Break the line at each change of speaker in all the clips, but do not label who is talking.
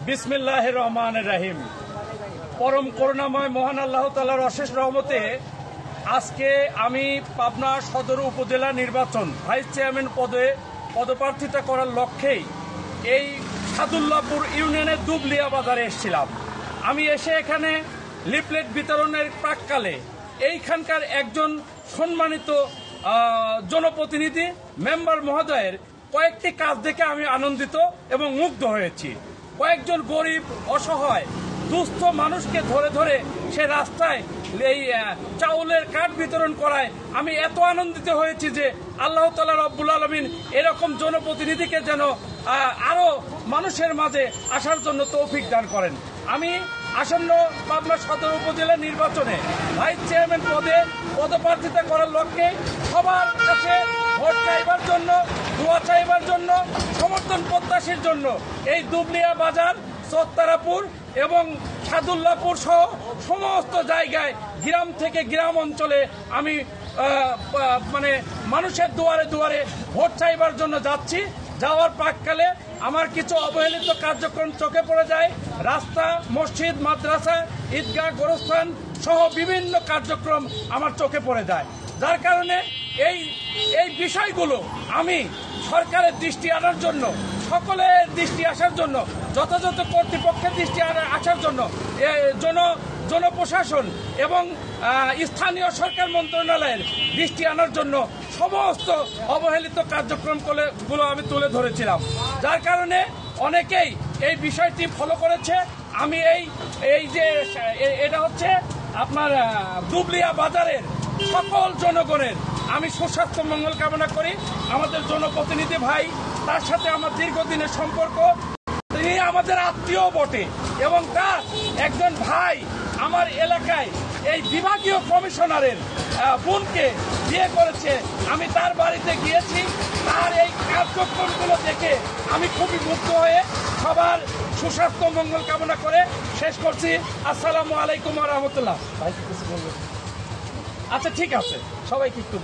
বিসমিল্লাহির রহমানির রহিম। পরম করুণাময় মহান আল্লাহ তাআলার অশেষ রহমতে আজকে আমি পাবনা সদর উপজেলা নির্বাচন ভাইস চেয়ারম্যান পদে পদপ্রার্থিতা করার লক্ষ্যেই এই সাদুল্লাপুর ইউনিয়নের দুবলিয়া বাজারে এসেছিলাম। আমি এসে এখানে লিফলেট বিতরণের প্রাককালে এইখানকার একজন সম্মানিত জনপ্রতিনিধি মেম্বার মহোদয়ের কয়েকটি কাজ দেখে আমি আনন্দিত এবং মুগ্ধ হয়েছি। কয়েকজন গরিব অসহায় দুস্থ মানুষকে ধরে ধরে সে রাস্তায় এই চাউলের কার্ড বিতরণ করায় আমি এত আনন্দিত হয়েছি যে আল্লাহ তাআলা রব্বুল আলামিন এরকম জনপ্রতিনিধিকে যেন আরো মানুষের মাঝে আসার জন্য তৌফিক দান করেন। আমি আসন্ন পাবনা সদর উপজেলা নির্বাচনে ভাইস চেয়ারম্যান পদে পদপ্রার্থিতা করার লক্ষ্যে সবার কাছে ভোট চাইবার জন্য, দোয়া চাইবার জন্য, সমর্থন প্রত্যাশীর জন্য এই দুবলিয়া বাজার, সত্তারাপুর এবং সাদুল্লাপুর সহ সমস্ত জায়গায় গ্রাম থেকে গ্রাম অঞ্চলে আমি মানুষের দুয়ারে দুয়ারে ভোট চাইবার জন্য যাচ্ছি। যাওয়ার প্রাককালে আমার কিছু অবহেলিত কার্যক্রম চোখে পড়ে যায়। রাস্তা, মসজিদ, মাদ্রাসা, ঈদগাহ, গোরস্থান সহ বিভিন্ন কার্যক্রম আমার চোখে পড়ে যায়। যার কারণে এই বিষয়গুলো আমি সরকারের দৃষ্টি আনার জন্য, সকলের দৃষ্টি আসার জন্য, যথাযথ কর্তৃপক্ষের দৃষ্টি আসার জন্য জনপ্রশাসন এবং স্থানীয় সরকার মন্ত্রণালয়ের দৃষ্টি আনার জন্য সমস্ত অবহেলিত কার্যক্রমগুলো আমি তুলে ধরেছিলাম। যার কারণে অনেকেই এই বিষয়টি ফলো করেছে। আমি এটা হচ্ছে আপনার দুবলিয়া বাজারের সকল জনগণের আমি সুস্বাস্থ্য মঙ্গল কামনা করি। আমাদের জনপ্রতিনিধি ভাই, তার সাথে আমার দীর্ঘদিনের সম্পর্ক, তিনি আমাদের আত্মীয় বটে এবং তার একজন ভাই আমার এলাকায় এই বিভাগীয় কমিশনারের বোনকে বিয়ে করেছে। আমি তার বাড়িতে গিয়েছি, তার এই কার্যক্রমগুলো দেখে আমি খুবই মুগ্ধ হয়ে সবার সুস্বাস্থ্য মঙ্গল কামনা করে শেষ করছি। আসসালামু আলাইকুম ওয়া রাহমাতুল্লাহ। আচ্ছা, ঠিক আছে, সবাইকে একটু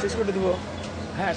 শেষ করে দেবো। হ্যাঁ,